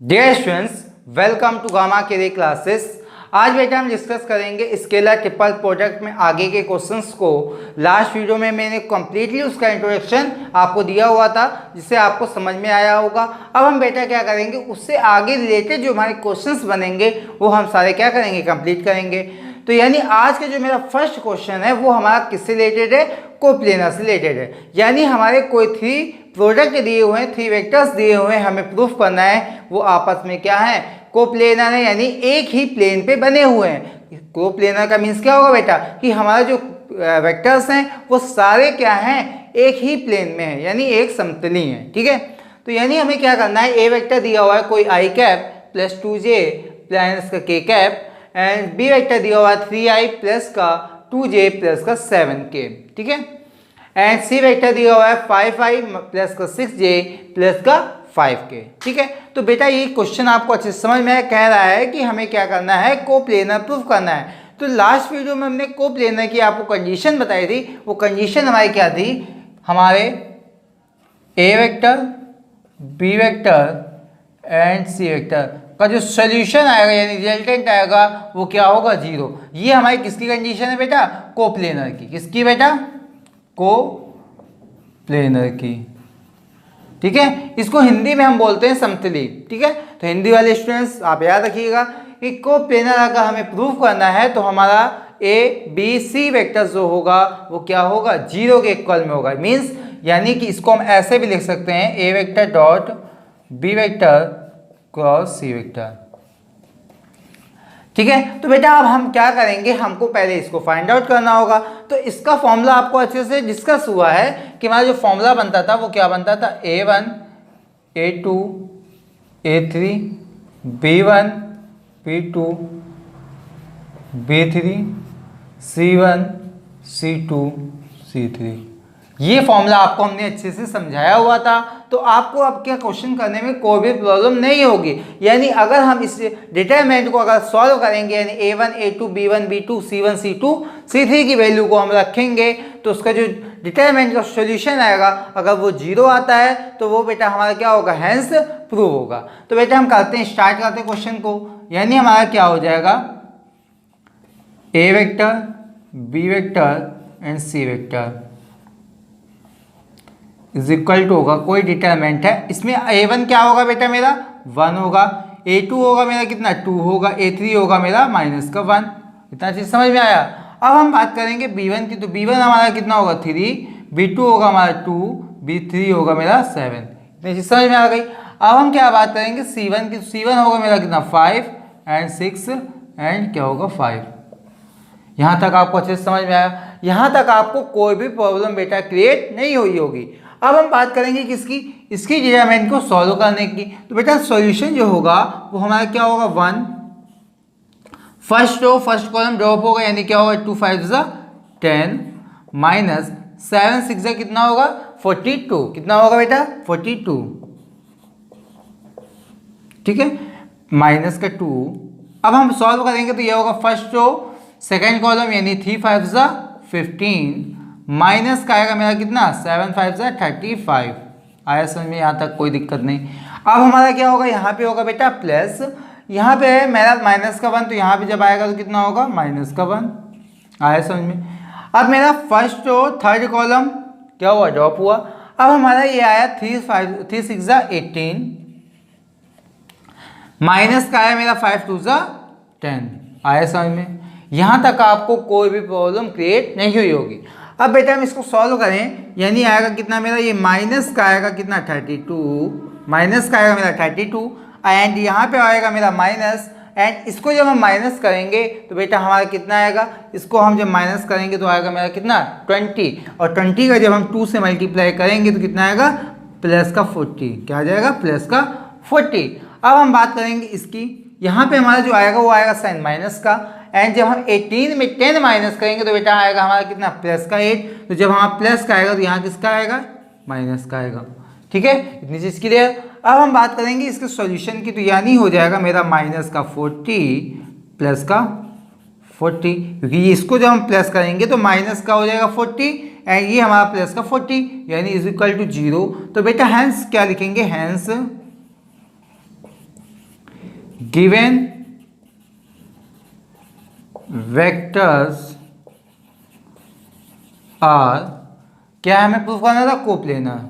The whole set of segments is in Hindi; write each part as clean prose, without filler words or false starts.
Dear students, welcome to Gamma के क्लासेस। आज बेटा हम डिस्कस करेंगे स्केलर ट्रिपल प्रोडक्ट में आगे के क्वेश्चंस को। लास्ट वीडियो में मैंने कंप्लीटली उसका इंट्रोडक्शन आपको दिया हुआ था, जिससे आपको समझ में आया होगा। अब हम बेटा क्या करेंगे, उससे आगे रिलेटेड जो हमारे क्वेश्चंस बनेंगे वो हम सारे क्या करेंगे, कंप्लीट करेंगे। तो यानी आज का जो मेरा फर्स्ट क्वेश्चन है वो हमारा किससे रिलेटेड है, कोप्लेनर से रिलेटेड है। यानी हमारे कोई थ्री प्रोडक्ट दिए हुए हैं, थ्री वेक्टर्स दिए हुए हैं, हमें प्रूफ करना है वो आपस में क्या है, कोप्लेनर है, यानी एक ही प्लेन पे बने हुए हैं। कोप्लेनर का मीन्स क्या होगा बेटा, कि हमारा जो वेक्टर्स हैं वो सारे क्या हैं, एक ही प्लेन में है, यानी एक समतली है। ठीक है, तो यानी हमें क्या करना है, ए वेक्टर दिया हुआ है कोई आई कैप प्लस 2j प्लस का K cap, and B vector दिया हुआ है 3i प्लस का 2j प्लस का 7k। ठीक है, एंड सी वेक्टर दिया हुआ है 5i प्लस का 6j प्लस का 5k। ठीक है, तो बेटा ये क्वेश्चन आपको अच्छे से समझ में कह रहा है कि हमें क्या करना है, कोप्लेनर प्रूफ करना है। तो लास्ट वीडियो में हमने कोप्लेनर की आपको कंडीशन बताई थी। वो कंडीशन हमारी क्या थी, हमारे A vector, B vector and C vector का जो सोल्यूशन आएगा यानी रिजल्टेंट आएगा वो क्या होगा, 0। ये हमारी किसकी कंडीशन है बेटा, कोप्लेनर की। किसकी बेटा, कोप्लेनर की। ठीक है, इसको हिंदी में हम बोलते हैं समतली। ठीक है, तो हिंदी वाले स्टूडेंट्स आप याद रखिएगा कि कोप्लेनर अगर हमें प्रूफ करना है तो हमारा ए बी सी वेक्टर जो होगा वो क्या होगा, 0 के इक्वल में होगा। मीन्स यानी कि इसको हम ऐसे भी लिख सकते हैं, A vector dot B vector cross C vector. ठीक है, तो बेटा अब हम क्या करेंगे, हमको पहले इसको फाइंड आउट करना होगा। तो इसका फॉर्मूला आपको अच्छे से डिस्कस हुआ है कि हमारा जो फॉर्मूला बनता था वो क्या बनता था, a1 a2 a3 b1 b2 b3 c1 c2 c3। ये फॉर्मूला आपको हमने अच्छे से समझाया हुआ था। तो आपको अब क्या क्वेश्चन करने में कोई भी प्रॉब्लम नहीं होगी। यानी अगर हम इस डिटरमिनेंट को अगर सॉल्व करेंगे, यानी a1 a2 b1 b2 c1 c2 c3 की वैल्यू को हम रखेंगे, तो उसका जो डिटरमिनेंट का सॉल्यूशन आएगा अगर वो 0 आता है तो वो बेटा हमारा क्या होगा, हेंस प्रूव होगा। तो बेटा हम करते हैं, स्टार्ट करते हैं क्वेश्चन को। यानी हमारा क्या हो जाएगा, A vector B vector and C vector is equal to होगा, कोई डिटरमिनेंट है इसमें, a1 क्या होगा बेटा मेरा 1 होगा, a2 होगा मेरा कितना 2 होगा, a3 होगा मेरा माइनस का 1। इतना चीज समझ में आया। अब हम बात करेंगे b1 की, तो b1 हमारा कितना होगा 3, b2 होगा हमारा 2, b3 होगा मेरा 7। इतनी चीज समझ में आ गई। अब हम क्या बात करेंगे c1 की, c1 होगा मेरा कितना 5 एंड 6 एंड क्या होगा 5। यहाँ तक आपको अच्छे से समझ में आया। यहाँ तक आपको कोई भी प्रॉब्लम बेटा क्रिएट नहीं हुई होगी। अब हम बात करेंगे किसकी, इसकी डिटरमिनेंट को सॉल्व करने की। तो बेटा सॉल्यूशन जो होगा वो हमारा क्या होगा, 1 first row first column drop होगा, यानी क्या होगा 2 5 10 माइनस 7 6 कितना होगा 42। कितना होगा बेटा 42। ठीक है, माइनस का 2। अब हम सॉल्व करेंगे तो यह होगा फर्स्ट रो सेकेंड कॉलम, यानी 3 5 15 माइनस का आएगा मेरा कितना 7 5 35। आया समझ में, यहाँ तक कोई दिक्कत नहीं। अब हमारा क्या होगा, यहाँ पे होगा बेटा प्लस, यहाँ पे है मेरा माइनस का 1, तो यहाँ पे जब आएगा तो कितना होगा माइनस का 1। आया समझ में। अब मेरा फर्स्ट और थर्ड कॉलम क्या हुआ, ड्रॉप हुआ। अब हमारा ये आया 3 6 18 माइनस का आया मेरा 5 2 10। आया समझ में। यहाँ तक आपको कोई भी प्रॉब्लम क्रिएट नहीं हुई होगी। अब बेटा हम इसको सॉल्व करें, यानी आएगा कितना मेरा, ये माइनस का आएगा कितना 32, माइनस का आएगा मेरा 32 एंड यहाँ पे आएगा मेरा माइनस, एंड इसको जब हम माइनस करेंगे तो बेटा हमारा कितना आएगा, इसको हम जब माइनस करेंगे तो आएगा मेरा कितना 20, और 20 का जब हम 2 से मल्टीप्लाई करेंगे तो कितना आएगा प्लस का 40। क्या आ जाएगा, प्लस का 40। अब हम बात करेंगे इसकी, यहाँ पे हमारा जो आएगा वो आएगा साइन माइनस का, एंड जब हम 18 में 10 माइनस करेंगे तो बेटा आएगा हमारा कितना प्लस का 8। तो जब हमारा प्लस का आएगा तो यहाँ किसका आएगा, माइनस का आएगा। ठीक है, इतनी चीज़ क्लियर। अब हम बात करेंगे इसके सॉल्यूशन की, तो यानी हो जाएगा मेरा माइनस का 40 प्लस का 40, क्योंकि इसको जब हम प्लस करेंगे तो माइनस का हो जाएगा 40 एंड ये हमारा प्लस का 40, यानी इज इक्वल टू 0। तो बेटा हैंस क्या लिखेंगे, हैंस गिवन वेक्टर्स आर, क्या हमें प्रूफ करना था, कोप्लेनर।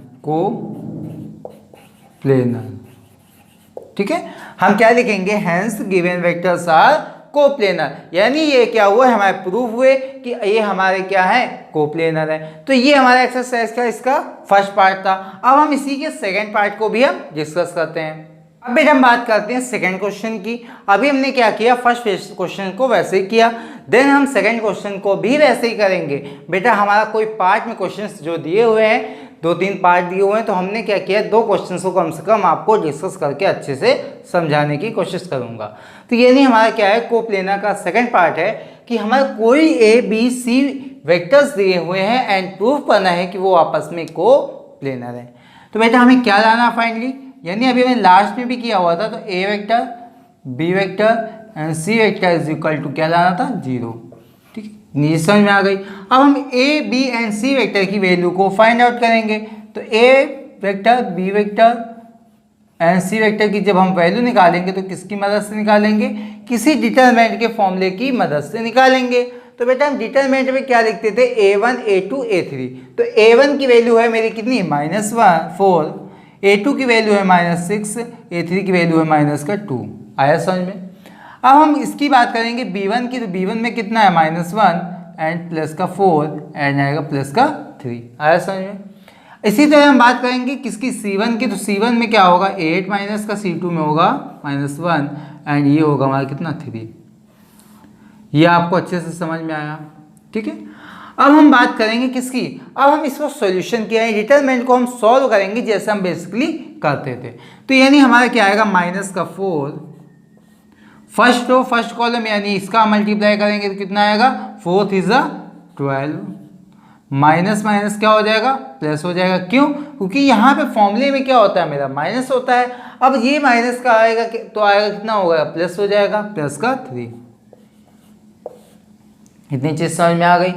ठीक है, हम क्या लिखेंगे, hence given vectors are coplanar, यानी ये क्या हुआ, हमारे प्रूफ हुए कि ये हमारे क्या है, कोप्लेनर है। तो ये हमारा एक्सरसाइज का इसका फर्स्ट पार्ट था। अब हम इसी के सेकंड पार्ट को भी हम डिस्कस करते हैं। अब बेटा हम बात करते हैं सेकंड क्वेश्चन की। अभी हमने क्या किया, फर्स्ट क्वेश्चन को वैसे ही किया, देन हम सेकंड क्वेश्चन को भी वैसे ही करेंगे। बेटा हमारा कोई पार्ट में क्वेश्चंस जो दिए हुए हैं, 2-3 पार्ट दिए हुए हैं, तो हमने क्या किया, 2 क्वेश्चंस को कम से कम आपको डिस्कस करके अच्छे से समझाने की कोशिश करूंगा। तो ये नहीं, हमारा क्या है, कोप्लेनर का सेकंड पार्ट है कि हमारा कोई ABC वेक्टर्स दिए हुए हैं एंड प्रूफ करना है कि वो आपस में कोप्लेनर है। तो बेटा हमें क्या लाना फाइनली, यानी अभी हमने लास्ट में भी किया हुआ था, तो A vector, B vector and C vector is equal to क्या लाना था, 0। ठीक है, नीचे समझ में आ गई। अब हम A, B and C vector की वैल्यू को फाइंड आउट करेंगे। तो A vector, B vector and C vector की जब हम वैल्यू निकालेंगे तो किसकी मदद से निकालेंगे, किसी डिटरमिनेंट के फॉर्मूले की मदद से निकालेंगे। तो बेटा हम डिटरमिनेंट में क्या लिखते थे, A1, A2, A3। तो A1 की वैल्यू है मेरी कितनी, -4, A2 की वैल्यू है -6, A3 की वैल्यू है -2। आया समझ में। अब हम इसकी बात करेंगे B1 की, तो B1 में कितना है, -1 एंड +4 एंड आएगा +3। आया समझ में। इसी तरह हम बात करेंगे किसकी, C1 की, तो C1 में क्या होगा, 8 माइनस का, C2 में होगा -1 एंड ये होगा हमारा कितना, 3। ये आपको अच्छे से समझ में आया। ठीक है, अब हम बात करेंगे किसकी, अब हम इसको सॉल्यूशन किया है, डिटरमिनेंट को हम सॉल्व करेंगे जैसे हम बेसिकली करते थे। तो यानी हमारा क्या आएगा, -4 फर्स्ट रो फर्स्ट कॉलम, यानी इसका मल्टीप्लाई करेंगे तो कितना आएगा, 4 × 12, माइनस माइनस क्या हो जाएगा, प्लस हो जाएगा। क्यों, क्योंकि यहाँ पे फॉर्मूले में क्या होता है, मेरा माइनस होता है। अब ये माइनस का आएगा तो आएगा कितना होगा, प्लस हो जाएगा, +3। इतनी चीज समझ में आ गई।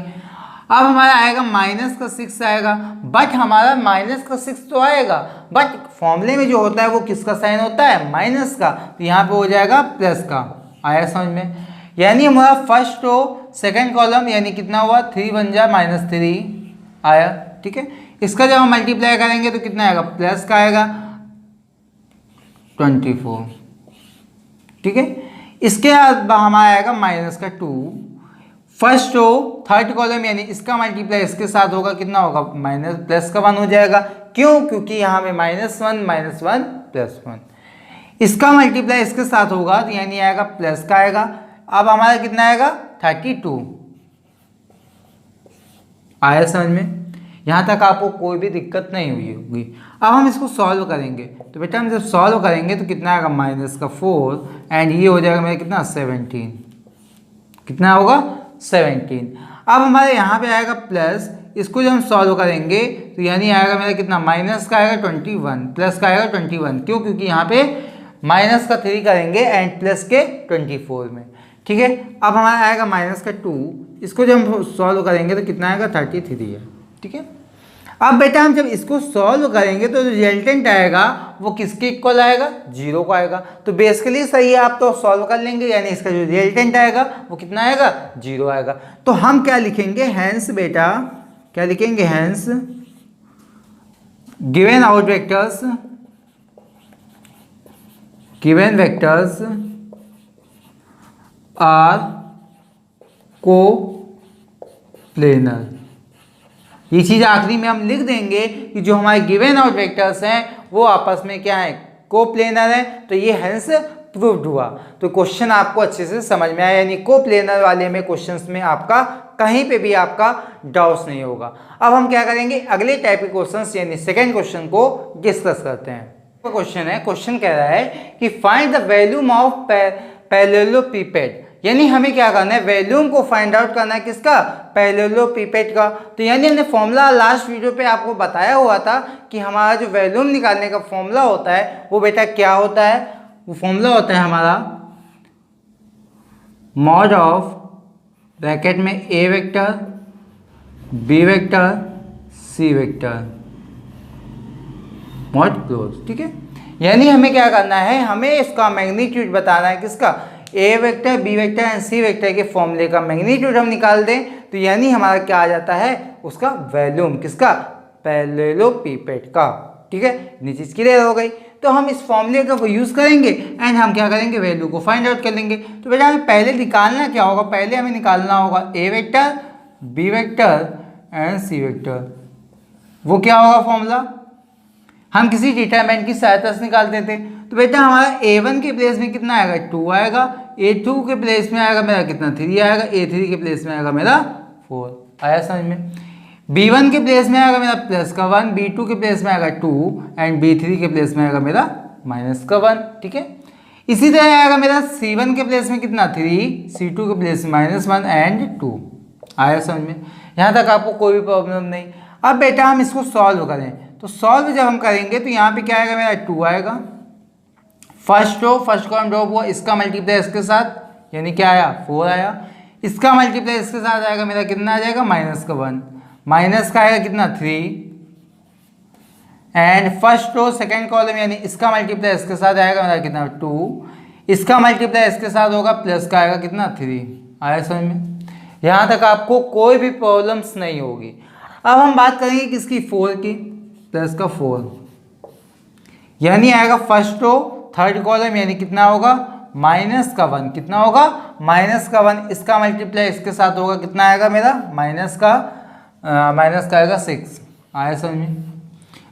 अब हमारा आएगा -6 आएगा, बट हमारा -6 तो आएगा, बट फॉर्मूले में जो होता है वो किसका साइन होता है, माइनस का, तो यहाँ पे हो जाएगा प्लस का। आया समझ में। यानी हमारा फर्स्ट रो सेकंड कॉलम यानी कितना हुआ, 3 बन जाए -3 आया। ठीक है, इसका जब हम मल्टीप्लाई करेंगे तो कितना आएगा, प्लस का आएगा 24। ठीक है, इसके बाद हमारा आएगा -2 फर्स्ट रो थर्ड कॉलम, यानी इसका मल्टीप्लाई इसके साथ होगा, कितना होगा, +1 हो जाएगा। क्यों, क्योंकि यहाँ पे -1 +1। इसका मल्टीप्लाई इसके साथ होगा तो यानी आएगा प्लस का आएगा। अब हमारा कितना आएगा, 32। आया समझ में। यहाँ तक आपको कोई भी दिक्कत नहीं हुई होगी। अब हम इसको सॉल्व करेंगे, तो बेटा हम जब सॉल्व करेंगे तो कितना आएगा, -4 एंड ये हो जाएगा मेरा कितना, 17। कितना होगा, 17। अब हमारे यहाँ पे आएगा प्लस, इसको जब हम सॉल्व करेंगे तो यानी आएगा मेरा कितना, माइनस का आएगा 21, प्लस का आएगा 21। क्यों, क्योंकि यहाँ पे माइनस का 3 करेंगे एंड प्लस के 24 में। ठीक है, अब हमारा आएगा -2, इसको जब हम सॉल्व करेंगे तो कितना आएगा, 33 है। ठीक है, अब बेटा हम जब इसको सॉल्व करेंगे तो जो रिजल्टेंट आएगा वो किसके इक्वल आएगा, 0 को आएगा। तो बेसिकली सही है, आप तो सॉल्व कर लेंगे, यानी इसका जो रिजल्टेंट आएगा वो कितना आएगा, 0 आएगा। तो हम क्या लिखेंगे, हैंस बेटा क्या लिखेंगे, hence given out vectors, given vectors are coplanar. ये चीज आखिरी में हम लिख देंगे कि जो हमारे गिवन आउट वेक्टर्स हैं वो आपस में क्या है, कोप्लेनर है। तो ये हेंस प्रूव्ड हुआ। तो क्वेश्चन आपको अच्छे से समझ में आया, यानी कोप्लेनर वाले में क्वेश्चंस में आपका कहीं पे भी आपका डाउट्स नहीं होगा। अब हम क्या करेंगे, अगले टाइप के क्वेश्चंस यानी सेकंड क्वेश्चन को डिस्कस करते हैं। क्वेश्चन है, क्वेश्चन कह रहा है कि फाइंड द वॉल्यूम ऑफ पैरेललोपिपेड, यानी हमें क्या करना है, वॉल्यूम को फाइंड आउट करना है, किसका, पैरेललोपिपेड का। तो यानी हमने फॉर्मूला लास्ट वीडियो पे आपको बताया हुआ था कि हमारा जो वॉल्यूम निकालने का फॉर्मूला होता है वो बेटा क्या होता है, वो फॉर्मूला होता है हमारा मॉड ऑफ ब्रैकेट में A vector, B vector, C vector, mod close. ठीक है, यानी हमें क्या करना है, हमें इसका मैग्नीट्यूड बताना है, किसका, A vector, B vector and C vector के फॉर्मूले का मैग्नीट्यूड हम निकाल दें तो यानी हमारा क्या आ जाता है, उसका वॉल्यूम, किसका, पैरेललोपिपेड का। ठीक है, इतनी चीज क्लियर हो गई। तो हम इस फॉर्मूले का यूज करेंगे एंड हम क्या करेंगे, वैल्यू को फाइंड आउट कर लेंगे। तो बेटा हमें पहले निकालना क्या होगा, पहले हमें निकालना होगा A vector, B vector and C vector. वो क्या होगा फॉर्मूला, हम किसी डिटरमिनेंट की सहायता से निकालते थे। तो बेटा हमारा a1 के प्लेस में कितना आएगा, 2 आएगा, a2 के प्लेस में आएगा मेरा कितना, 3 आएगा, a3 के प्लेस में आएगा मेरा 4। आया समझ में। b1 के प्लेस में आएगा मेरा प्लस का 1, b2 के प्लेस में आएगा 2 एंड b3 के प्लेस में आएगा मेरा माइनस का 1। ठीक है, इसी तरह आएगा मेरा c1 के प्लेस में कितना, 3, c2 के प्लेस में -1 एंड 2। आया समझ में, यहाँ तक आपको कोई भी प्रॉब्लम नहीं। अब बेटा हम इसको सॉल्व करें, तो सॉल्व जब हम करेंगे तो यहाँ पे क्या आएगा मेरा 2 आएगा, फर्स्ट कॉलम ड्रॉप हुआ, इसका मल्टीप्लाई इसके साथ यानी क्या आया 4 आया, इसका मल्टीप्लाई इसके साथ आएगा मेरा कितना आ जाएगा माइनस का 1, माइनस का आएगा कितना 3 and first row second column यानी इसका मल्टीप्लाई इसके साथ आएगा मेरा कितना 2, इसका मल्टीप्लाई इसके साथ होगा प्लस का आएगा कितना 3। आया समझ में, यहाँ तक आपको कोई भी प्रॉब्लम्स नहीं होगी। अब हम बात करेंगे किसकी, 4 की, प्लस का 4 यानी आएगा फर्स्ट रो थर्ड कॉलम यानी कितना होगा माइनस का 1, कितना होगा माइनस का 1, इसका मल्टीप्लाई इसके साथ होगा कितना आएगा मेरा माइनस का आएगा 6। आया समझ में।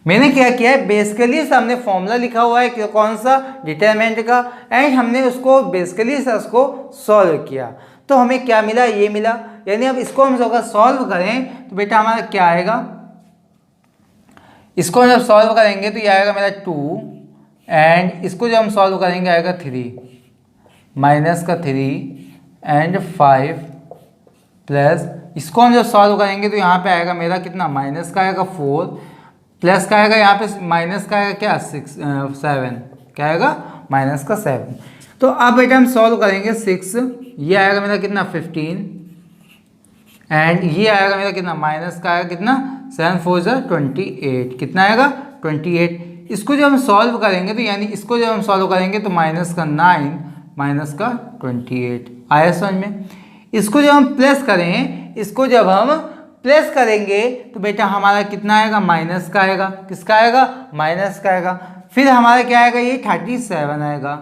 मैंने क्या किया है, बेसिकली हमने फॉर्मूला लिखा हुआ है कि कौन सा, डिटरमिनेंट का, एंड हमने उसको बेसिकली से उसको सॉल्व किया तो हमें क्या मिला, ये मिला। यानी अब इसको हम अगर सॉल्व करें तो बेटा हमारा क्या आएगा, इसको जब सॉल्व करेंगे तो ये आएगा मेरा 2 एंड इसको जब हम सॉल्व करेंगे आएगा 3, माइनस का 3 एंड 5 प्लस इसको हम जब सॉल्व करेंगे तो यहाँ पे आएगा मेरा कितना, माइनस का आएगा 4 प्लस का आएगा यहाँ पे माइनस का आएगा क्या 7, क्या आएगा माइनस का 7। तो अब बेटा हम सॉल्व करेंगे 6, ये आएगा मेरा कितना 15 एंड ये आएगा मेरा कितना माइनस का आएगा कितना 7 4 28, कितना आएगा 28। इसको जब हम सॉल्व करेंगे तो यानी इसको जब हम सॉल्व करेंगे तो माइनस का 9 माइनस का 28। आया समझ में। इसको जब हम प्लस करें, इसको जब हम प्लस करेंगे तो बेटा हमारा कितना आएगा माइनस का आएगा, किसका आएगा माइनस का आएगा। फिर हमारा क्या आएगा, ये 37 आएगा,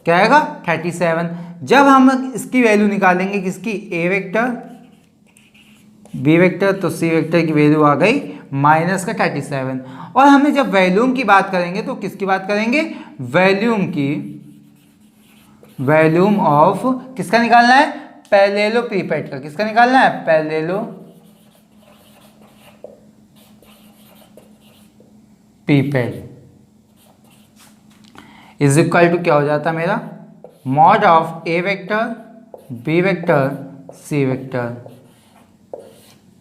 क्या आएगा 37। जब हम इसकी वैल्यू निकालेंगे किसकी, ए वेक्टर बी वेक्टर, तो सी वेक्टर की वैल्यू आ गई माइनस का 37। और हमें जब वैल्यूम की बात करेंगे तो किसकी बात करेंगे, वैल्यूम की, वैल्यूम ऑफ किसका निकालना है, पैरेललोपिपेड का, किसका निकालना है पैरेललोपिपेड इज इक्वल टू क्या हो जाता मेरा, mod of A vector B vector C vector.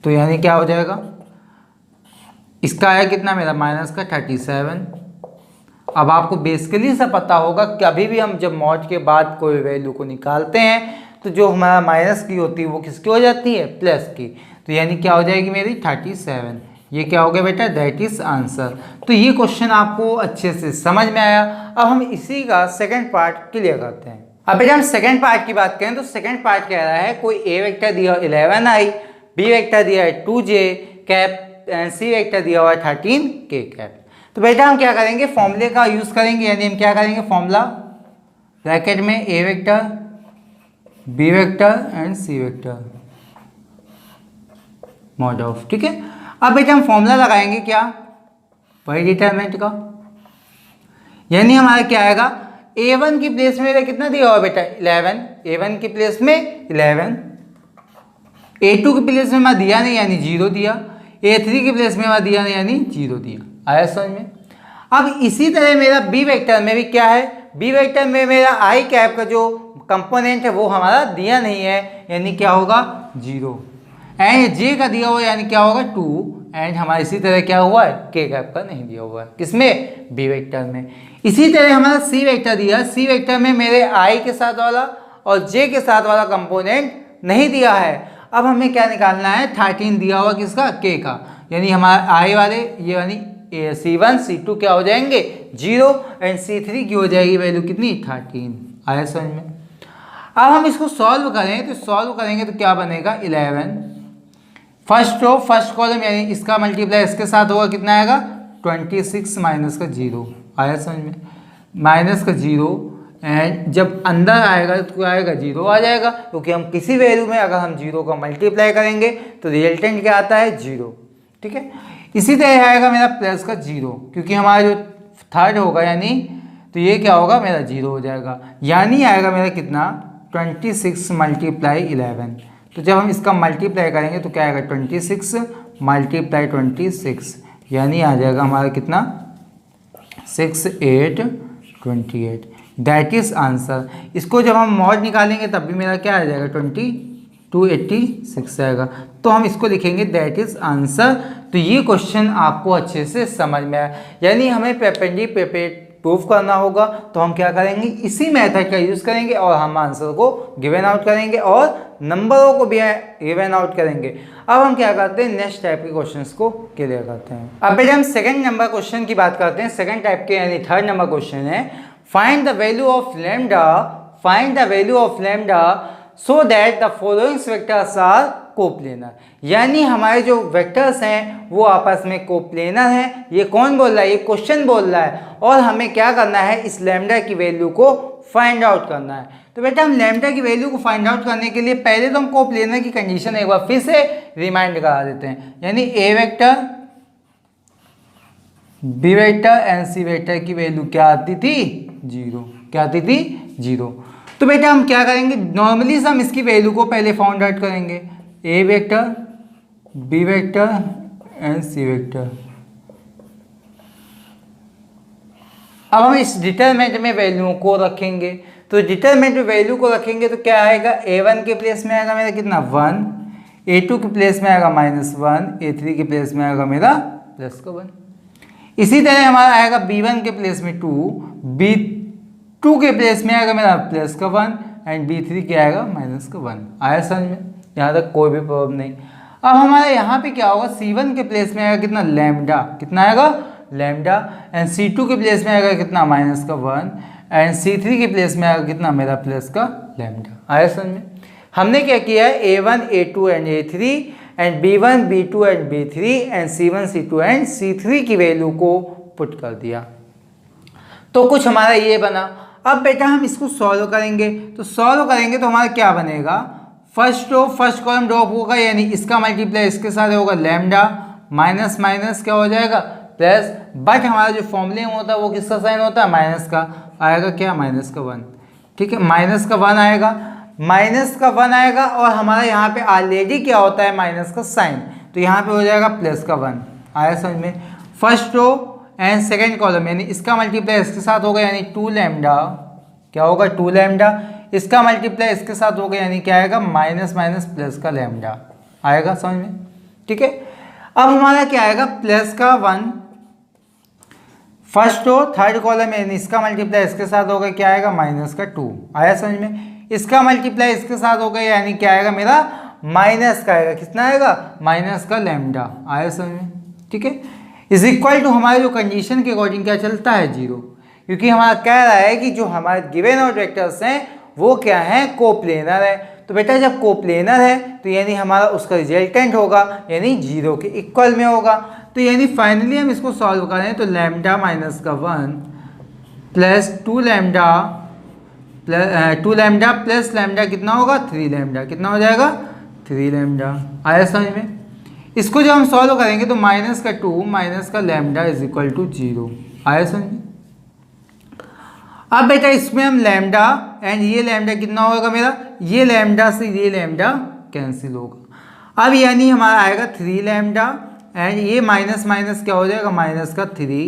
तो यानी क्या हो जाएगा, इसका आया कितना मेरा माइनस का 37। अब आपको बेसिकली से पता होगा कि अभी भी हम जब मॉड के बाद कोई वैल्यू को निकालते हैं तो जो हमारा माइनस की होती है वो किसकी हो जाती है, प्लस की। तो यानी क्या हो जाएगी मेरी 37। ये क्या हो गया बेटा, दैट इज आंसर। तो ये क्वेश्चन आपको अच्छे से समझ में आया। अब हम इसी का सेकेंड पार्ट क्लियर करते हैं। अब बेटा हम सेकेंड पार्ट की बात करें तो सेकेंड पार्ट कह रहा है कोई ए वेक्टर दिया 11i, बी वेक्टर दिया है 2j कैप, सी वेक्टर दिया हुआ है 13k कैप। तो बेटा हम क्या करेंगे, फॉर्मूले का यूज करेंगे। यानी हम क्या करेंगे, फॉर्मूला ब्रैकेट में A vector B vector and C vector mod of. ठीक है, अब बेटा हम फॉर्मूला लगाएंगे क्या, वही डिटरमिनेंट का। यानी हमारा क्या आएगा, a1 की प्लेस में मेरा कितना दिया हुआ बेटा 11, a1 की प्लेस में 11, a2 की प्लेस में मैं दिया नहीं यानी 0 दिया, a3 की प्लेस में मैं दिया नहीं यानी 0 दिया। आया समझ में। अब इसी तरह मेरा बी वेक्टर में भी क्या है, बी वेक्टर में मेरा आई कैप का जो कंपोनेंट है वो हमारा दिया नहीं है यानी क्या होगा 0, एंड जे का दिया हुआ यानी क्या होगा 2, एंड हमारा इसी तरह क्या हुआ है के कैप का नहीं दिया हुआ है, किसमें बी वेक्टर में। इसी तरह हमारा सी वेक्टर दिया, सी वेक्टर में मेरे आई के साथ वाला और जे के साथ वाला कंपोनेंट नहीं दिया है। अब हमें क्या निकालना है, 13 दिया हुआ किसका, के का, यानी हमारा आई वाले ये यानी C1 C2 क्या हो जाएंगे 0 एंड C3 की हो जाएगी वैल्यू कितनी 13। आया समझ में। अब हम इसको सॉल्व करें तो सॉल्व करेंगे तो क्या बनेगा 11 फर्स्ट रो फर्स्ट कॉलम यानी इसका मल्टीप्लाई इसके साथ होगा कितना आएगा 26 माइनस का 0। आया समझ में, माइनस का 0 एंड जब अंदर आएगा तो क्या आएगा 0 आ जाएगा, क्योंकि हम किसी वैल्यू में अगर हम 0 का मल्टीप्लाई करेंगे तो रिजल्टेंट क्या आता है 0। ठीक है, इसी तरह आएगा मेरा प्लस का 0, क्योंकि हमारा जो थर्ड होगा यानी तो ये क्या होगा मेरा 0 हो जाएगा, यानी आएगा मेरा कितना 26 मल्टीप्लाई 11। तो जब हम इसका मल्टीप्लाई करेंगे तो क्या आएगा 26 मल्टीप्लाई 26 यानी आ जाएगा हमारा कितना 6 8 28। That is answer. इसको जब हम मॉड निकालेंगे तब भी मेरा क्या आ जाएगा 286 आएगा। तो हम इसको लिखेंगे दैट इज आंसर। तो ये क्वेश्चन आपको अच्छे से समझ में आया, यानी हमें पेपेंडिकुलर प्रूफ करना होगा तो हम क्या करेंगे इसी मेथड का यूज़ करेंगे और हम आंसर को गिवन आउट करेंगे और नंबरों को भी गिवन आउट करेंगे। अब हम क्या करते हैं नेक्स्ट टाइप के क्वेश्चंस को क्लियर करते हैं। अब बेटा हम सेकंड नंबर क्वेश्चन की बात करते हैं। सेकंड टाइप के यानी थर्ड नंबर क्वेश्चन है find the value of lambda so that the following vectors are coplanar. यानी हमारे जो वेक्टर्स हैं वो आपस में कोप्लेनर हैं। ये कौन बोल रहा है, ये क्वेश्चन बोल रहा है और हमें क्या करना है इस लैम्डा की वैल्यू को फाइंड आउट करना है। तो बेटा हम लैम्डा की वैल्यू को फाइंड आउट करने के लिए पहले तो हम कोप्लेनर की कंडीशन एक बार फिर से रिमाइंड करा देते हैं, यानी A vector B vector and C vector की वैल्यू क्या आती थी 0। क्या आती थी 0। तो बेटा हम क्या करेंगे नॉर्मली हम इसकी वैल्यू को पहले फाइंड आउट करेंगे A vector B vector and C vector. अब हम इस डिटरमिनेंट में वैल्यू को रखेंगे, तो डिटरमिनेंट में वैल्यू को रखेंगे तो क्या आएगा a1 के प्लेस में आएगा मेरा कितना 1, a2 के प्लेस में आएगा -1, a3 के प्लेस में आएगा मेरा प्लस का 1। इसी तरह हमारा आएगा b1 के प्लेस में 2, b2 के प्लेस में आएगा मेरा प्लस का 1 एंड b3 के आएगा माइनस का 1। आया समझ में, यहाँ तक कोई भी प्रॉब्लम नहीं। अब हमारे यहाँ पे क्या होगा c1 के प्लेस में आएगा कितना लैम्डा, कितना आएगा लैम्डा एंड c2 के प्लेस में आएगा कितना माइनस का 1 एंड c3 के प्लेस में आएगा कितना मेरा प्लस का लैम्डा। आया समझ में। हमने क्या किया है a1 a2 and a3 and b1 b2 and b3 and c1 c2 and c3 की वैल्यू को पुट कर दिया, तो कुछ हमारा ये बना। अब बेटा हम इसको सॉल्व करेंगे, तो सॉल्व करेंगे तो हमारा क्या बनेगा first row first column drop होगा, यानी इसका मल्टीप्लाई इसके साथ होगा लैम्डा माइनस माइनस क्या हो जाएगा प्लस, बट हमारा जो फॉर्मूले में होता है वो किसका साइन होता है माइनस का, आएगा क्या माइनस का 1। ठीक है, माइनस का 1 आएगा, माइनस का 1 आएगा और हमारा यहाँ पे ऑलरेडी क्या होता है माइनस का साइन, तो यहाँ पे हो जाएगा प्लस का 1। आया समझ में। First row and second column यानी इसका मल्टीप्लाई इसके साथ होगा यानी 2 लैम्डा क्या होगा 2 लैम्डा, इसका मल्टीप्लाई इसके साथ होगा यानी क्या आएगा माइनस माइनस प्लस का लैम्डा। आएगा समझ में। ठीक है, अब हमारा क्या आएगा प्लस का 1 फर्स्ट रो थर्ड कॉलम यानी इसका मल्टीप्लाई इसके साथ होगा क्या आएगा माइनस का 2। आया समझ में। इसका मल्टीप्लाई इसके साथ होगा यानी क्या आएगा मेरा माइनस का आएगा, कितना आएगा माइनस का लैम्डा। आया समझ में। ठीक है, इज इक्वल टू हमारे जो कंडीशन के अकॉर्डिंग क्या चलता है 0, क्योंकि हमारा कह रहा है कि जो हमारे गिवन और वेक्टर्स हैं वो क्या है कोप्लेनर है। तो बेटा जब कोप्लेनर है तो यानी हमारा उसका रिजल्टेंट होगा यानी 0 के इक्वल में होगा। तो यानी फाइनली हम इसको सॉल्व करें तो लैम्डा माइनस का 1 प्लस 2 लैम्डा प्लस लैम्डा कितना होगा 3 लैम्डा, कितना हो जाएगा 3 लैम्डा। आया समझ में। इसको जब हम सॉल्व करेंगे तो माइनस का 2 माइनस का लैम्डा इज इक्वल टू 0। आया समझ में। अब बेटा इसमें हम लैम्डा एंड ये लैम्डा कितना होगा मेरा, ये लैम्डा से ये लैम्डा कैंसिल होगा। अब यानी हमारा आएगा 3 लैम्डा एंड ये माइनस माइनस क्या हो जाएगा माइनस का 3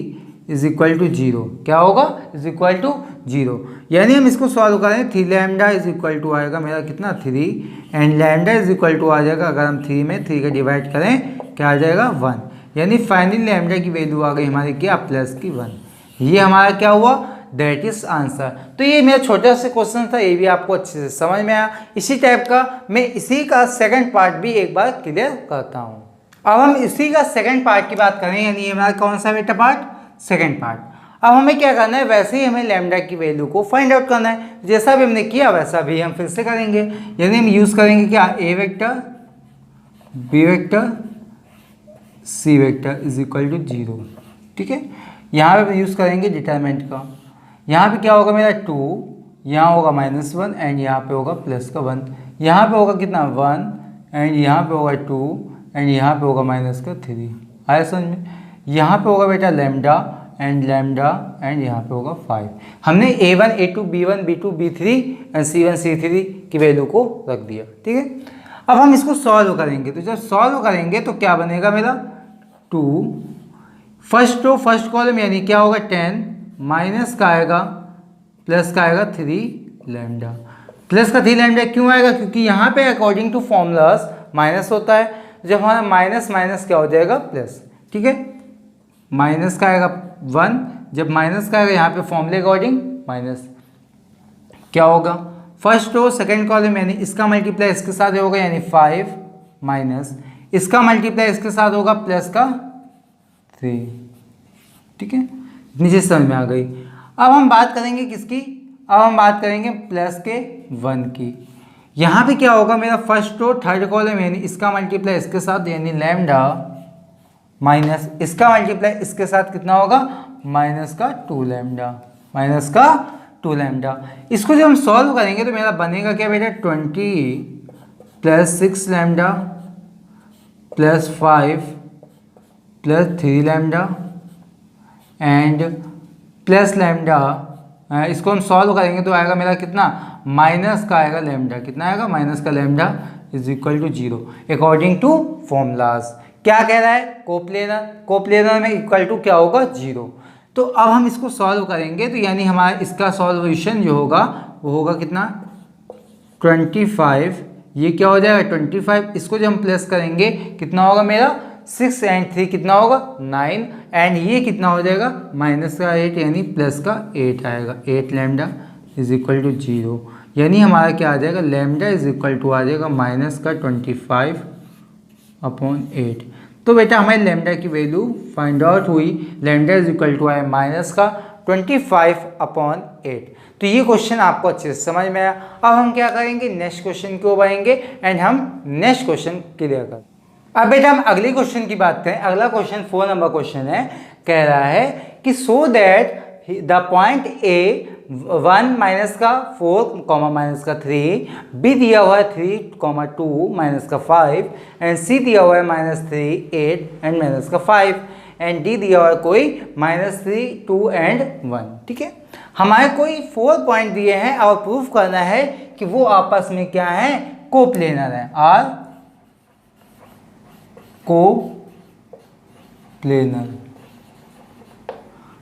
इज इक्वल टू 0। क्या होगा इज इक्वल टू 0, यानी हम इसको सॉल्व करें 3 लैम्डा इज इक्वल टू आएगा मेरा कितना 3 and lambda is equal to आ जाएगा अगर हम 3 में 3 का डिवाइड करें क्या आ जाएगा 1, यानी फाइनली लैम्डा की वैल्यू आ गई हमारी क्या प्लस की 1। ये हमारा क्या हुआ दैट इज आंसर। तो ये मेरा छोटा सा क्वेश्चन था, ये भी आपको अच्छे से समझ में आया। इसी टाइप का मैं इसी का सेकंड पार्ट भी एक बार क्लियर करता हूँ। अब हम इसी का सेकंड पार्ट की बात करें, यानी हमारा कौन सा बेटा पार्ट, सेकंड पार्ट। अब हमें क्या करना है, वैसे ही हमें लैम्डा की वैल्यू को फाइंड आउट करना है। जैसा भी हमने किया वैसा भी हम फिर से करेंगे, यानी हम यूज़ करेंगे क्या, A vector B vector C vector is equal to 0। ठीक है, यहाँ पे यूज़ करेंगे डिटरमिनेंट का। यहाँ पे क्या होगा मेरा 2, यहाँ होगा -1 एंड यहाँ पे होगा +1। यहाँ पे होगा कितना 1 एंड यहाँ पे होगा 2 एंड यहाँ पे होगा -3। आया समझ में। यहाँ पे होगा बेटा लैम्डा एंड यहाँ पे होगा 5। हमने a1 a2 b1 b2 b3 and c1 c3 की वैल्यू को रख दिया। ठीक है, अब हम इसको सॉल्व करेंगे। तो जब सॉल्व करेंगे तो क्या बनेगा मेरा 2 फर्स्ट रो फर्स्ट कॉलम, यानी क्या होगा 10 माइनस का आएगा प्लस का आएगा 3 लैम्डा। प्लस का 3 लैम्डा क्यों आएगा, क्योंकि यहाँ पे अकॉर्डिंग टू फॉर्मूलाज माइनस होता है। जब हमारा माइनस माइनस क्या हो जाएगा प्लस। ठीक है, माइनस का आएगा 1, जब माइनस का आएगा यहाँ पे फॉर्मूले अकॉर्डिंग माइनस, क्या होगा फर्स्ट रो सेकंड कॉलम, यानी इसका मल्टीप्लाई इसके साथ होगा यानी 5 माइनस इसका मल्टीप्लाई इसके साथ होगा प्लस का 3। ठीक है, नीचे समझ में आ गई। अब हम बात करेंगे किसकी, अब हम बात करेंगे प्लस के 1 की। यहाँ पे क्या होगा मेरा फर्स्ट रो थर्ड कॉलम, यानी इसका मल्टीप्लाई इसके साथ यानी लैम्डा माइनस इसका मल्टीप्लाई इसके साथ कितना होगा माइनस का 2 लैम्डा, माइनस का 2 लैम्डा। इसको जब हम सॉल्व करेंगे तो मेरा बनेगा क्या बेटा 20 plus 6 lambda plus 5 plus 3 lambda and plus lambda. इसको हम सॉल्व करेंगे तो आएगा मेरा कितना माइनस का आएगा लैम्डा, कितना आएगा माइनस का lambda is equal to 0 according to formulas. क्या कह रहा है, कोप्लेनर, कोप्लेनर में इक्वल टू क्या होगा 0। तो अब हम इसको सॉल्व करेंगे तो यानी हमारा इसका सॉल्यूशन जो होगा वो होगा कितना 25। ये क्या हो जाएगा 25, इसको जब हम प्लस करेंगे कितना होगा मेरा 6 एंड 3 कितना होगा 9 एंड ये कितना हो जाएगा माइनस का 8 यानी प्लस का 8 आएगा। 8 लैम्डा इज इक्वल टू 0, यानी हमारा क्या आ जाएगा लैम्डा इज इक्वल टू आ जाएगा माइनस का 25/8। तो बेटा हमारी लैम्डा की वैल्यू फाइंड आउट हुई, लैम्डा इज इक्वल टू आया माइनस का 25/8। तो ये क्वेश्चन आपको अच्छे से समझ में आया। अब हम क्या करेंगे नेक्स्ट क्वेश्चन की ओर आएंगे एंड हम नेक्स्ट क्वेश्चन क्लियर कर। अब बेटा हम अगले क्वेश्चन की बात करें। अगला क्वेश्चन 4 नंबर क्वेश्चन है, कह रहा है कि सो that the point A 1 minus का 4 माइनस का 3, बी दिया हुआ है 3, 2 माइनस का 5 एंड सी दिया हुआ है -3, 8 एंड माइनस का 5 एंड डी दिया हुआ है कोई -3, 2 एंड 1। ठीक है, हमारे कोई 4 पॉइंट दिए हैं और प्रूफ करना है कि वो आपस में क्या है कोप्लेनर है, आर कोप्लेनर।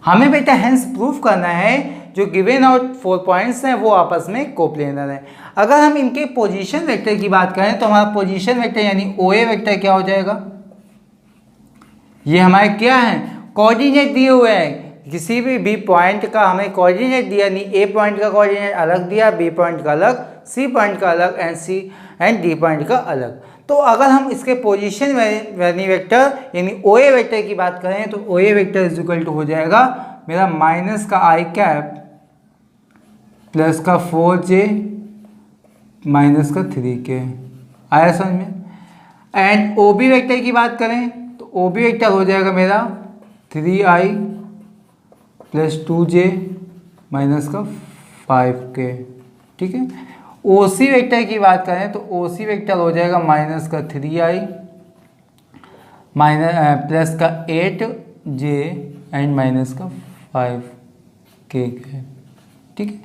हमें बेटा हेंस प्रूफ करना है जो गिवन आउट 4 पॉइंट्स हैं वो आपस में कोप्लेनर है। अगर हम इनके पोजीशन वेक्टर की बात करें तो हमारा पोजीशन वेक्टर यानी ओए वेक्टर क्या हो जाएगा, ये हमारे क्या है कोऑर्डिनेट दिए हुए हैं। किसी भी पॉइंट का हमें कोऑर्डिनेट दिया, नहीं ए पॉइंट का कोऑर्डिनेट अलग दिया, बी पॉइंट का अलग, सी पॉइंट का अलग एंड डी पॉइंट का अलग। तो अगर हम इसके पोजीशन वेक्टर यानी ओए वेक्टर की बात करें तो ओए वेक्टर इज इक्वल टू हो जाएगा मेरा माइनस का i कैप प्लस का 4j माइनस का 3k। आया समझ में। एंड ओ बी वेक्टर की बात करें तो ओ बी वेक्टर हो जाएगा मेरा 3i प्लस 2j माइनस का 5k। ठीक है, ओ सी वेक्टर की बात करें तो ओ सी वेक्टर हो जाएगा माइनस का 3i प्लस का 8j एंड माइनस का 5k। ठीक है,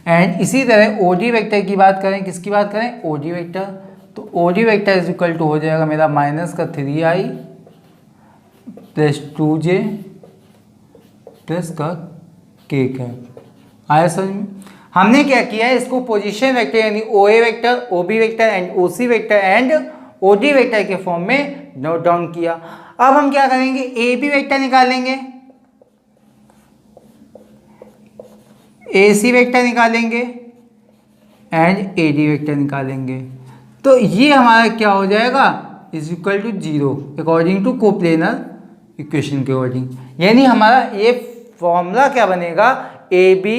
एंड इसी तरह ओ डी वेक्टर की बात करें, किसकी बात करें ओ डी वेक्टर, तो O D vector is equal to हो जाएगा मेरा माइनस का 3i प्लस 2j प्लस का k। आया समझ में। हमने क्या किया है इसको पोजीशन वेक्टर यानी O A vector, O B vector and O C vector and O D vector के फॉर्म में नोट डाउन किया। अब हम क्या करेंगे ए बी वेक्टर निकालेंगे, ए सी वेक्टर निकालेंगे एंड ए डी वेक्टर निकालेंगे। तो ये हमारा क्या हो जाएगा is equal to 0 according to coplanar equation के अकॉर्डिंग। यानी हमारा ये फॉर्मूला क्या बनेगा, A B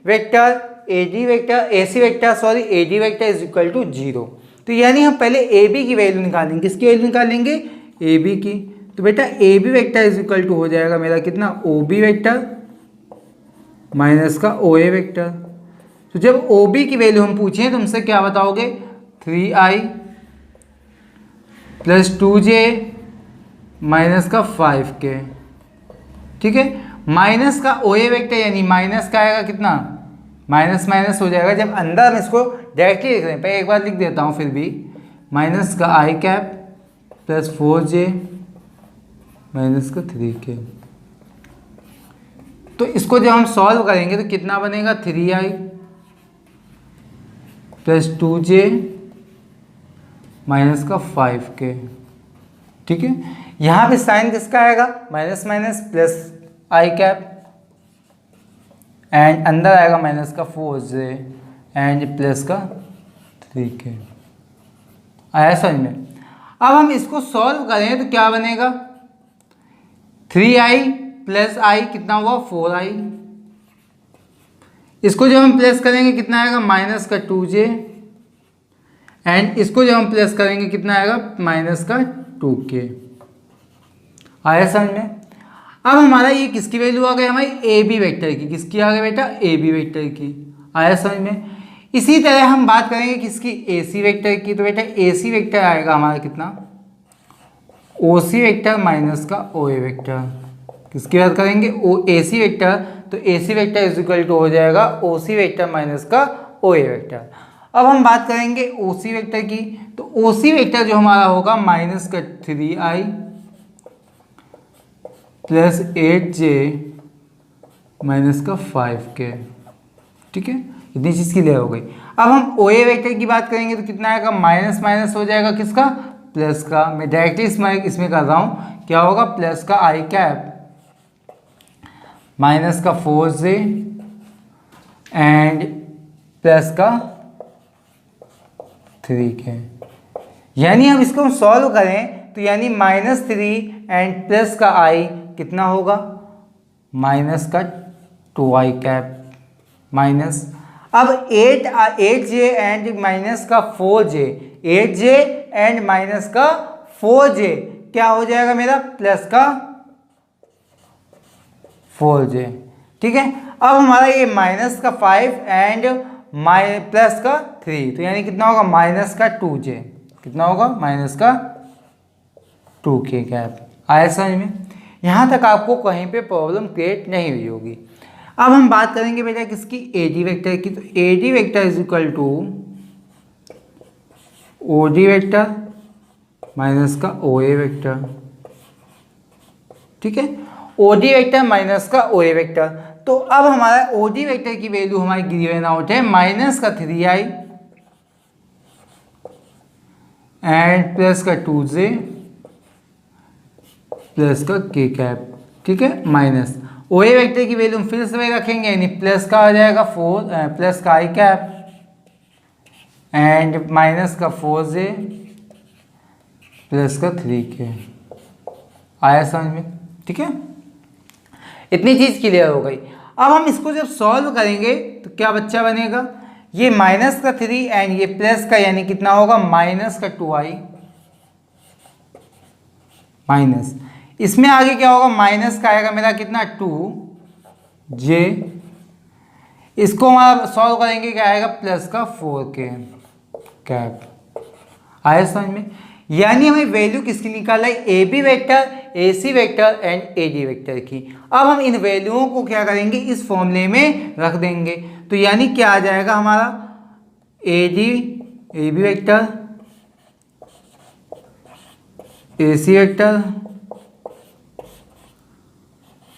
vector AD vector AC vector sorry AD vector is equal to 0। तो यानी हम पहले ए बी की वैल्यू निकालेंगे, किसकी वैल्यू निकालेंगे, ए बी की। तो बेटा A B vector is equal to हो जाएगा मेरा कितना, ओ बी वेक्टर माइनस का ओ ए वेक्टर। तो जब ओ बी की वैल्यू हम पूछें तुमसे क्या बताओगे, 3i प्लस 2j माइनस का 5k, ठीक है। माइनस का ओ ए वेक्टर यानी माइनस का आएगा कितना, माइनस माइनस हो जाएगा। जब अंदर हम इसको डायरेक्टली लिख रहे हैं, पहले एक बार लिख देता हूँ फिर भी, माइनस का आई कैप प्लस 4j माइनस का 3k। तो इसको जब हम सॉल्व करेंगे तो कितना बनेगा, 3i प्लस 2j माइनस का 5k, ठीक है। यहाँ पे साइन किसका आएगा, minus minus plus I cap and अंदर आएगा माइनस का 4j एंड प्लस का 3k। आया समझ में। अब हम इसको सॉल्व करें तो क्या बनेगा, 3i प्लस i कितना हुआ, 4i। इसको जब हम प्लस करेंगे कितना आएगा, माइनस का 2j एंड इसको जब हम प्लस करेंगे कितना आएगा, माइनस का 2k। आया समझ में। अब हमारा ये किसकी वैल्यू आ गई, हमारी ए बी वेक्टर की। किसकी आ गई बेटा, ए बी वेक्टर की। आया समझ में। इसी तरह हम बात करेंगे किसकी, ए सी वेक्टर की। तो बेटा ए सी वेक्टर आएगा हमारा कितना, ओ सी वेक्टर माइनस का ओ ए वेक्टर। किसकी बात करेंगे, ओ ए सी वेक्टर। तो ए C vector is equal to हो जाएगा ओ सी वेक्टर माइनस का ओ ए वेक्टर। अब हम बात करेंगे ओ सी वेक्टर की। तो ओ सी वेक्टर जो हमारा होगा माइनस का 3i प्लस 8j माइनस का 5k, ठीक है। इतनी चीज़ क्लियर हो गई। अब हम ओ ए वेक्टर की बात करेंगे तो कितना आएगा, माइनस माइनस हो जाएगा किसका, प्लस का। मैं डायरेक्टली इसमें कर रहा हूँ, क्या होगा, प्लस का आई कैप माइनस का 4j एंड प्लस का 3k। यानी हम इसको सॉल्व करें तो यानी -3 एंड प्लस का i कितना होगा, माइनस का 2i कैप माइनस। अब 8j एंड माइनस का 4j, 8j एंड माइनस का 4j क्या हो जाएगा मेरा, प्लस का 4j, ठीक है। अब हमारा ये माइनस का 5 एंड प्लस का 3, तो यानी कितना होगा, माइनस का 2j, कितना होगा, माइनस का 2k कैप। आया समझ में। यहाँ तक आपको कहीं पे प्रॉब्लम क्रिएट नहीं हुई होगी। अब हम बात करेंगे बेटा किसकी, ए डी वेक्टर की। तो A D vector is equal to O D vector minus का ओ ए वेक्टर, ठीक है। ओ डी वेक्टर माइनस का ओ ए वेक्टर। तो अब हमारा ओ डी वेक्टर की वैल्यू हमारी गिवन आउट है माइनस का 3i एंड प्लस का 2j प्लस का k कैप, ठीक है, माइनस ओ ए वेक्टर की वैल्यू हम फिर से रखेंगे, यानी प्लस का आ जाएगा 4 प्लस का i कैप एंड माइनस का 4j प्लस का 3k। आया समझ में, ठीक है। इतनी चीज क्लियर हो गई। अब हम इसको जब सॉल्व करेंगे तो क्या बच्चा बनेगा, ये माइनस का 3 एंड ये प्लस का, यानी कितना होगा, माइनस का 2i माइनस, इसमें आगे क्या होगा, माइनस का आएगा मेरा कितना, 2j। इसको हमारा सॉल्व करेंगे क्या आएगा, प्लस का 4k कैप। आया समझ में। यानी हमें वैल्यू किसकी निकाला है, A B vector, A C vector and A D vector की। अब हम इन वैल्यूओं को क्या करेंगे, इस फॉर्मूले में रख देंगे। तो यानी क्या आ जाएगा हमारा, A B vector, A C vector,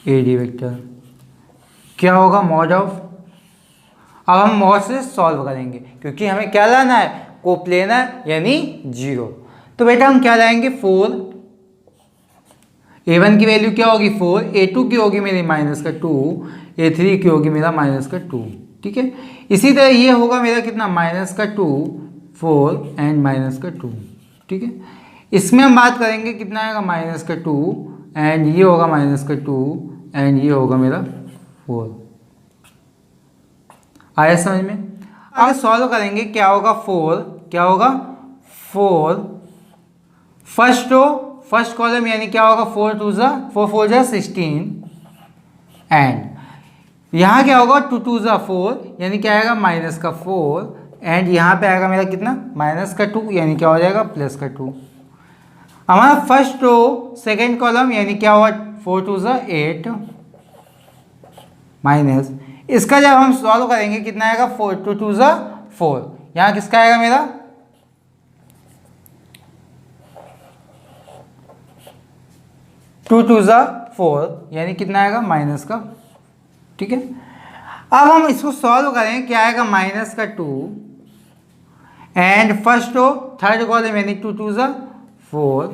A D vector क्या होगा, मॉड ऑफ। अब हम मॉड से सॉल्व करेंगे क्योंकि हमें क्या लाना है, कोप्लेनर यानी 0। तो बेटा हम क्या लाएंगे, 4, a1 की वैल्यू क्या होगी 4, a2 की होगी मेरी माइनस का 2, a3 की होगी मेरा माइनस का 2, ठीक है। इसी तरह ये होगा मेरा कितना, माइनस का 2, 4 एंड माइनस का 2, ठीक है। इसमें हम बात करेंगे कितना आएगा माइनस का 2 एंड ये होगा माइनस का 2 एंड ये होगा मेरा 4। आया समझ में? अब सॉल्व करेंगे क्या होगा 4, क्या होगा 4 फर्स्ट कॉलम यानी क्या होगा 4 2 जा 4 4 जा 16 एंड यहाँ क्या होगा 2 2 जा 4 यानी क्या आएगा माइनस का 4 एंड यहाँ पे आएगा मेरा कितना माइनस का 2 यानी क्या हो जाएगा प्लस का 2। हमारा फर्स्ट रो सेकेंड कॉलम यानी क्या हुआ 4 2 जा 8 माइनस इसका जब हम सॉल्व करेंगे कितना आएगा 4 2 2 जा 4। यहाँ किसका आएगा मेरा 2 2 जा 4 यानी कितना आएगा माइनस का। ठीक है, अब हम इसको सॉल्व करें क्या आएगा माइनस का 2 and first row third column यानी 2 2 जा 4।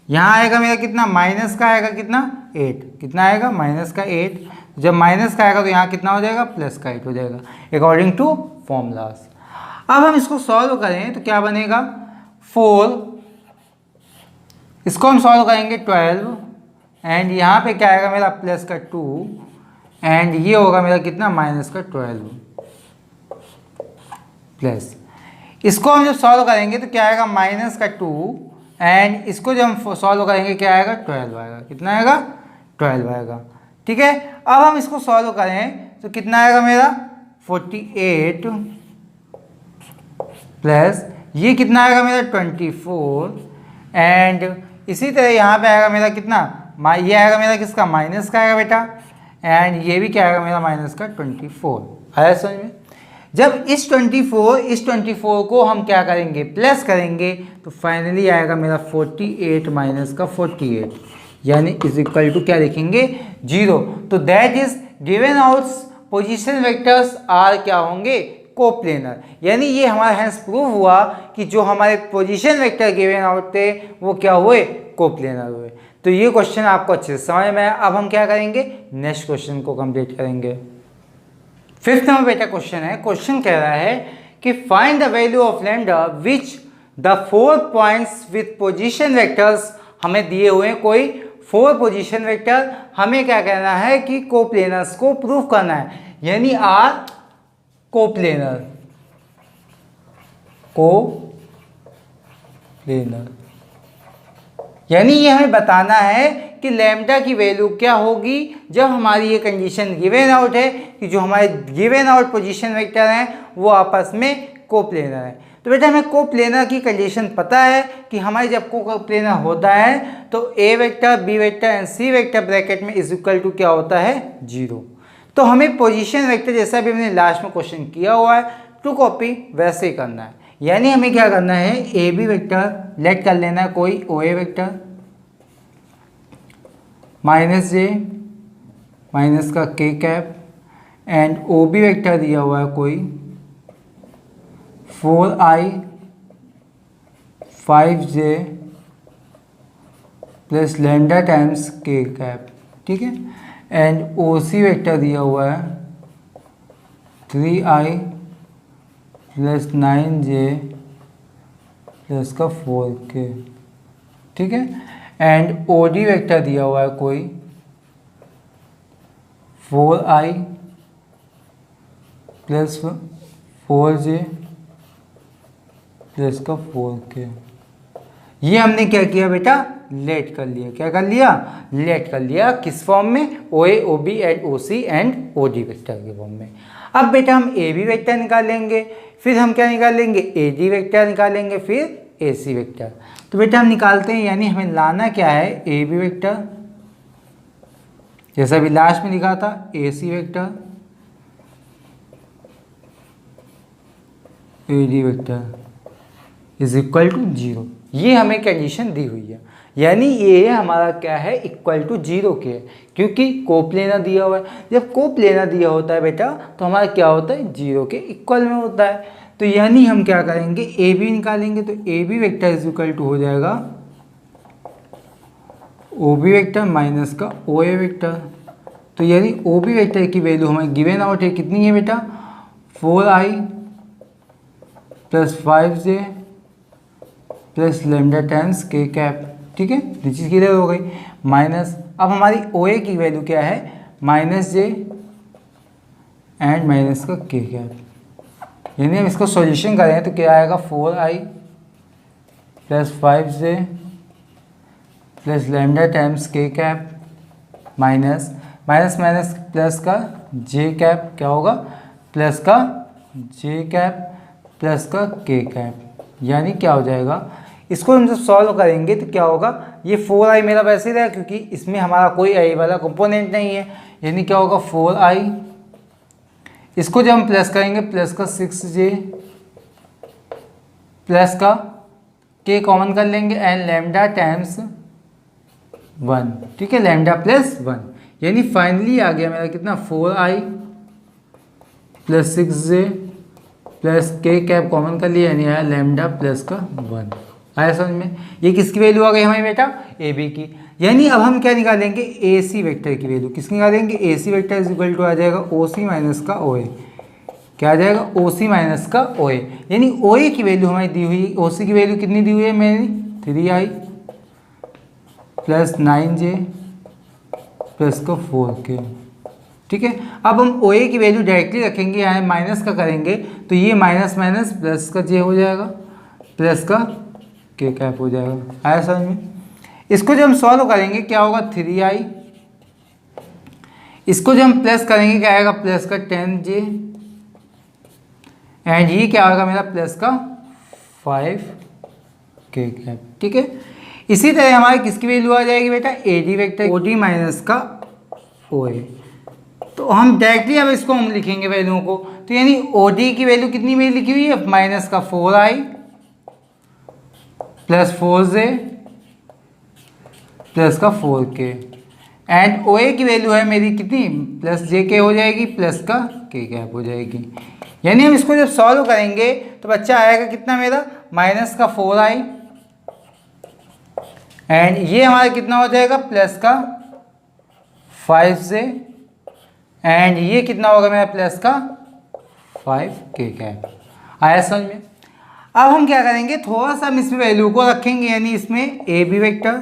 यहाँ आएगा मेरा कितना माइनस का आएगा कितना 8, कितना आएगा माइनस का 8। जब माइनस का आएगा तो यहाँ कितना हो जाएगा प्लस का 8 हो जाएगा अकॉर्डिंग टू फॉर्मूलाज। अब हम इसको सॉल्व करें तो क्या बनेगा 4, इसको हम सॉल्व करेंगे 12 एंड यहाँ पे क्या आएगा मेरा प्लस का 2 एंड ये होगा मेरा कितना माइनस का 12 प्लस। इसको हम जब सॉल्व करेंगे तो क्या आएगा माइनस का 2 एंड इसको जब हम सॉल्व करेंगे क्या आएगा 12 आएगा, कितना आएगा 12 आएगा। ठीक है, अब हम इसको सॉल्व करें तो कितना आएगा मेरा 48 प्लस ये कितना आएगा मेरा 24 एंड इसी तरह यहाँ पे आएगा मेरा कितना ये आएगा मेरा किसका माइनस का आएगा बेटा एंड ये भी क्या आएगा मेरा माइनस का 24। आया समझ में? जब इस 24 को हम क्या करेंगे प्लस करेंगे तो फाइनली आएगा मेरा 48 माइनस का 48 यानी इज इक्वल टू क्या लिखेंगे 0। तो that is given out position vectors are क्या होंगे कोप्लेनर। यानी ये हमारा हैंस प्रूव हुआ कि जो हमारे पोजीशन वेक्टर गिवन आउट थे वो क्या हुए कोप्लेनर हुए। तो ये क्वेश्चन आपको अच्छे से समझ में आया। अब हम क्या करेंगे नेक्स्ट क्वेश्चन को कंप्लीट करेंगे। 5th नंबर बेटा क्वेश्चन है, क्वेश्चन कह रहा है कि find the value of lambda which the 4 points with position vectors. हमें दिए हुए कोई 4 पोजीशन वेक्टर, हमें क्या कहना है कि कोप्लेनर्स को प्रूव करना है यानी आर कोप्लेनर यानी ये हमें बताना है कि लैम्डा की वैल्यू क्या होगी जब हमारी ये कंडीशन गिवन आउट है कि जो हमारे गिवन आउट पोजीशन वेक्टर हैं वो आपस में कोप्लेनर हैं। तो बेटा हमें कोप्लेनर की कंडीशन पता है कि हमारे जब कोप्लेनर होता है तो A vector B vector and C vector bracket में इज इक्वल टू क्या होता है 0। तो हमें पोजीशन वेक्टर जैसा भी हमने लास्ट में क्वेश्चन किया हुआ है टू कॉपी वैसे ही करना है। यानी हमें क्या करना है ए बी वेक्टर लेट कर लेना है कोई O A vector minus J minus का K cap and O B vector दिया हुआ है कोई 4i 5j plus lambda times के कैप। ठीक है, एंड ओ सी वेक्टर दिया हुआ है 3i प्लस 9j प्लस का 4k। ठीक है, एंड ओ डी वेक्टर दिया हुआ है कोई 4i प्लस 4j प्लस का 4k। ये हमने क्या किया बेटा लेट कर लिया। क्या कर लिया लेट कर लिया किस फॉर्म में O A O B and O C and O D vector के फॉर्म में। अब बेटा हम ए बी वेक्टर निकालेंगे, फिर हम क्या निकालेंगे ए डी वेक्टर निकालेंगे, फिर ए सी वेक्टर। तो बेटा हम निकालते हैं यानी हमें लाना क्या है ए बी वेक्टर जैसा भी लास्ट में लिखा था A C vector A D vector is equal to 0। ये हमें कंडीशन दी हुई है यानी ये हमारा क्या है इक्वल टू 0 के है क्योंकि कोप्लेनर दिया हुआ है। जब कोप्लेनर दिया होता है बेटा तो हमारा क्या होता है 0 के इक्वल में होता है। तो यानी हम क्या करेंगे ए बी निकालेंगे तो A B vector is equal to हो जाएगा ओ बी वेक्टर माइनस का ओ ए वेक्टर। तो यानी ओ बी वेक्टर की वैल्यू हमें गिवन आउट है कितनी है बेटा 4i plus 5j plus lambda times के कैप, ठीक है, ये चीज़ क्लियर हो गई। माइनस, अब हमारी ओ ए की वैल्यू क्या है, माइनस जे एंड माइनस का के कैप, यानी हम इसको सॉल्यूशन करें तो क्या आएगा, 4i plus 5j plus lambda times के cap minus minus minus plus का जे कैप, क्या होगा, प्लस का जे कैप प्लस का के कैप, यानी क्या हो जाएगा, इसको हम जब सॉल्व करेंगे तो क्या होगा, ये 4i मेरा वैसे ही रहेगा क्योंकि इसमें हमारा कोई i वाला कंपोनेंट नहीं है, यानी क्या होगा 4i, इसको जब हम प्लस करेंगे प्लस का 6j प्लस का k कॉमन कर लेंगे एंड लेमडा टाइम्स 1, ठीक है, लेमडा प्लस 1, यानी फाइनली आ गया मेरा कितना, 4i प्लस 6j प्लस के कैप कॉमन कर लिया, यानी आया लेमडा प्लस का 1। आया समझ में, ये किसकी वैल्यू आ गई हमारी बेटा, ए बी की। यानी अब हम क्या निकालेंगे, ए सी वेक्टर की वैल्यू, किसकी निकालेंगे, A C vector is equal to आ जाएगा ओ सी माइनस का ओ ए, क्या आ जाएगा, ओ सी माइनस का ओ ए, यानी ओ ए की वैल्यू हमारी दी हुई, ओ सी की वैल्यू कितनी दी हुई है मेरी, 3i प्लस 9j प्लस का 4k, ठीक है। अब हम ओ ए की वैल्यू डायरेक्टली रखेंगे, यहाँ माइनस का करेंगे तो ये माइनस माइनस प्लस का जे हो जाएगा प्लस का के कैप हो जाएगा। आया समझ में, इसको जब हम सॉल्व करेंगे क्या होगा, 3i, इसको जब हम प्लस करेंगे क्या आएगा, प्लस का 10j एंड ये क्या आएगा मेरा, प्लस का 5k कैप, ठीक है। इसी तरह हमारे किसकी वैल्यू आ जाएगी बेटा, A D vector, O D minus का ओ ए, तो हम डायरेक्टली अब इसको हम लिखेंगे वैल्यूओं को, तो यानी ओ डी की वैल्यू कितनी मेरी लिखी हुई है, माइनस का 4i प्लस 4j प्लस का 4k एंड ओ ए की वैल्यू है मेरी कितनी, प्लस जे के हो जाएगी प्लस का के कैप हो जाएगी। यानी हम इसको जब सॉल्व करेंगे तो बच्चा आएगा कितना मेरा, माइनस का 4i एंड ये हमारा कितना हो जाएगा, प्लस का 5j एंड ये कितना होगा मेरा, प्लस का 5k कैप। आया समझ में। अब हम क्या करेंगे, थोड़ा सा हम इसमें वैल्यू को रखेंगे, यानी इसमें A B vector,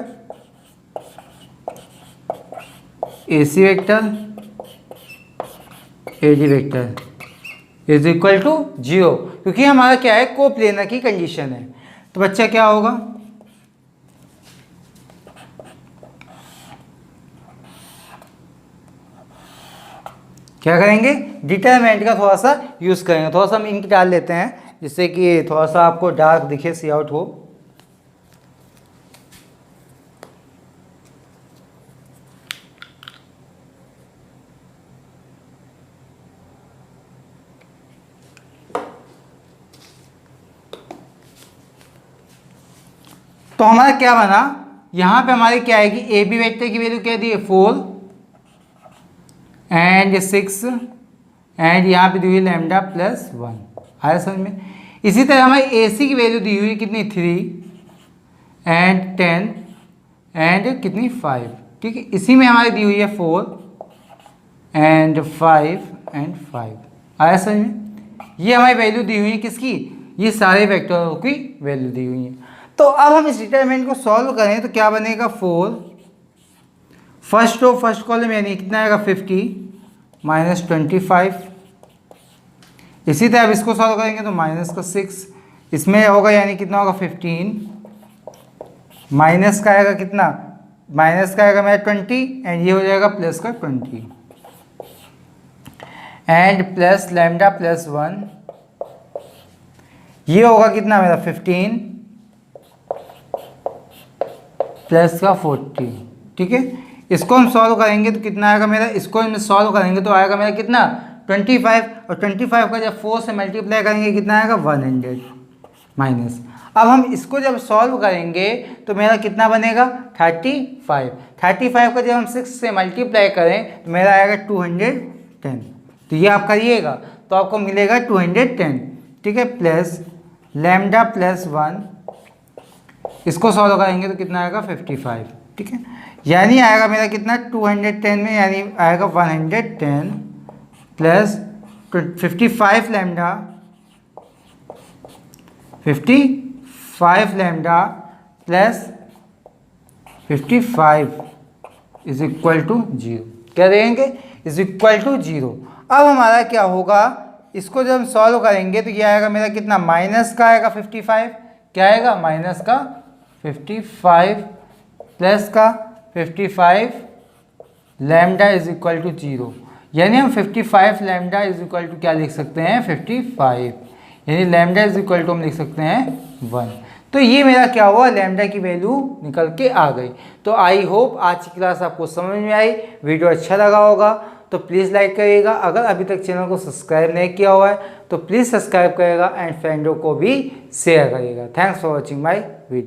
A C vector, A D vector is equal to 0, क्योंकि हमारा क्या है, कोप्लेनर की कंडीशन है। तो बच्चा क्या होगा, क्या करेंगे, डिटरमिनेंट का थोड़ा सा यूज़ करेंगे, थोड़ा सा हम इंक डाल लेते हैं जिससे कि थोड़ा सा आपको डार्क दिखे, सी आउट हो। तो हमारा क्या बना, यहाँ पे हमारे क्या आएगी, ए बी वेक्टर की वैल्यू क्या दी है, 4 एंड 6 एंड यहाँ पे दी हुई लेमडा प्लस 1। आया समझ में। इसी तरह हमारी ए सी की वैल्यू दी हुई कितनी, 3 एंड 10 एंड कितनी 5, ठीक है। इसी में हमारी दी हुई है 4 एंड 5 एंड 5। आया समझ में। ये हमारी वैल्यू दी हुई है किसकी, ये सारे वेक्टरों की वैल्यू दी हुई है। तो अब हम इस डिटरमिनेंट को सॉल्व करें तो क्या बनेगा, 4 फर्स्ट रो फर्स्ट कॉलम यानी कितना आएगा, 50 माइनस 25। इसी तरह अब इसको सॉल्व करेंगे तो माइनस का 6 इसमें होगा, यानी कितना होगा 15 माइनस का आएगा कितना, माइनस का आएगा मेरा 20 एंड ये हो जाएगा प्लस का 20 एंड प्लस लैम्डा प्लस 1, ये होगा कितना मेरा 15 प्लस का 40, ठीक है। इसको हम सॉल्व करेंगे तो कितना आएगा मेरा, इसको हम सॉल्व करेंगे तो आएगा मेरा कितना 25 और 25 का जब 4 से मल्टीप्लाई करेंगे कितना आएगा 100 माइनस। अब हम इसको जब सॉल्व करेंगे तो मेरा कितना बनेगा 35 का जब हम 6 से मल्टीप्लाई करें तो मेरा आएगा 210। तो ये आप करिएगा तो आपको मिलेगा 210, ठीक है, प्लस लैम्डा प्लस 1, इसको सॉल्व करेंगे तो कितना आएगा 55, ठीक है। यानी आएगा मेरा कितना 210 में, यानी आएगा 110 plus 55 lambda 55 5 lambda plus 55 is equal to 0। क्या देंगे? Is equal to 0। अब हमारा क्या होगा, इसको जब हम सॉल्व करेंगे तो ये आएगा मेरा कितना, माइनस का आएगा 55। क्या आएगा? माइनस का 55 प्लस का 55 लैम्डा इज इक्वल टू 0। यानी हम 55 लैम्डा इज इक्वल टू क्या लिख सकते हैं, 55। यानी लैम्डा इज इक्वल टू हम लिख सकते हैं 1। तो ये मेरा क्या हुआ, लैम्डा की वैल्यू निकल के आ गई। तो आई होप आज की क्लास आपको समझ में आई, वीडियो अच्छा लगा होगा तो प्लीज़ लाइक करिएगा। अगर अभी तक चैनल को सब्सक्राइब नहीं किया हुआ है तो प्लीज़ सब्सक्राइब करिएगा एंड फ्रेंडों को भी शेयर करिएगा। Thanks for watching my video.